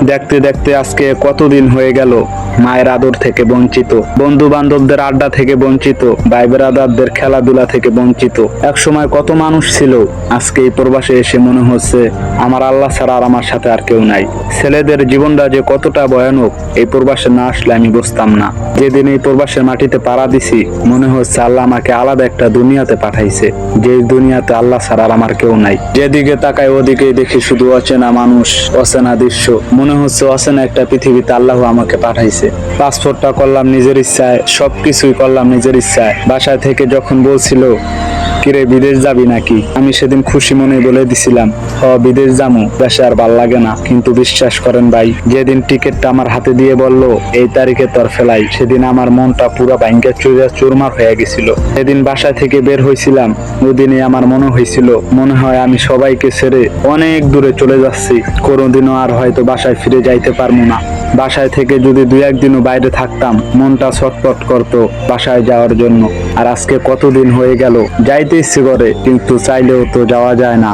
দেখতে দেখতে আজকে কতদিন হয়ে গেল মায়ের আদর থেকে বঞ্চিত, বন্ধু বান্ধবদের আড্ডা থেকে বঞ্চিত, ভাই ব্রাদারদের খেলাধুলা থেকে বঞ্চিত। এক সময় কত মানুষ ছিল, আজকে এই প্রবাসে এসে মনে হচ্ছে আমার আল্লাহ ছাড়া আর আমার সাথে আর কেউ নাই। ছেলেদের জীবনটা যে কতটা ভয়ানক এই প্রবাসে না আসলে আমি বুঝতাম না। যেদিন এই প্রবাসের মাটিতে পাড়া দিছি মনে হচ্ছে আল্লাহ আমাকে আলাদা একটা দুনিয়াতে পাঠাইছে, যে দুনিয়াতে আল্লাহ ছাড়া আর আমার কেউ নাই। যেদিকে তাকাই ওদিকেই দেখি শুধু অচেনা মানুষ, অচেনা দৃশ্য। মনে হচ্ছে অচেনা একটা পৃথিবীতে আল্লাহ আমাকে পাঠাইছে। পাসপোর্টটা করলাম নিজের ইচ্ছায়, সবকিছুই করলাম নিজের ইচ্ছায়। বাসায় থেকে যখন বলছিল কিরে বিদেশ যাবি নাকি, আমি সেদিন খুশি মনে বলে দিছিলাম বিদেশ যামু, দেশে আর ভাল লাগে না। কিন্তু বিশ্বাস করেন ভাই, যেদিন টিকিটটা আমার হাতে দিয়ে বলল এই তারিখে তোর ফেলাই, সেদিন আমার মনটা পুরো ভাঙ্গা চুরমার হয়ে গেছিল। সেদিন বাসা থেকে বের হয়েছিলাম, ওদিনে আমার মনে হয়েছিল মনে হয় আমি সবাইকে ছেড়ে অনেক দূরে চলে যাচ্ছি, কোনোদিনও আর হয়তো বাসায় ফিরে যাইতে পারবো না। বাসায় থেকে যদি দুই একদিনও বাইরে থাকতাম মনটা ছটফট করতো বাসায় যাওয়ার জন্য। আর আজকে কতদিন হয়ে গেল, যাইতে ইচ্ছে করে কিন্তু চাইলেও তো যাওয়া যায় না।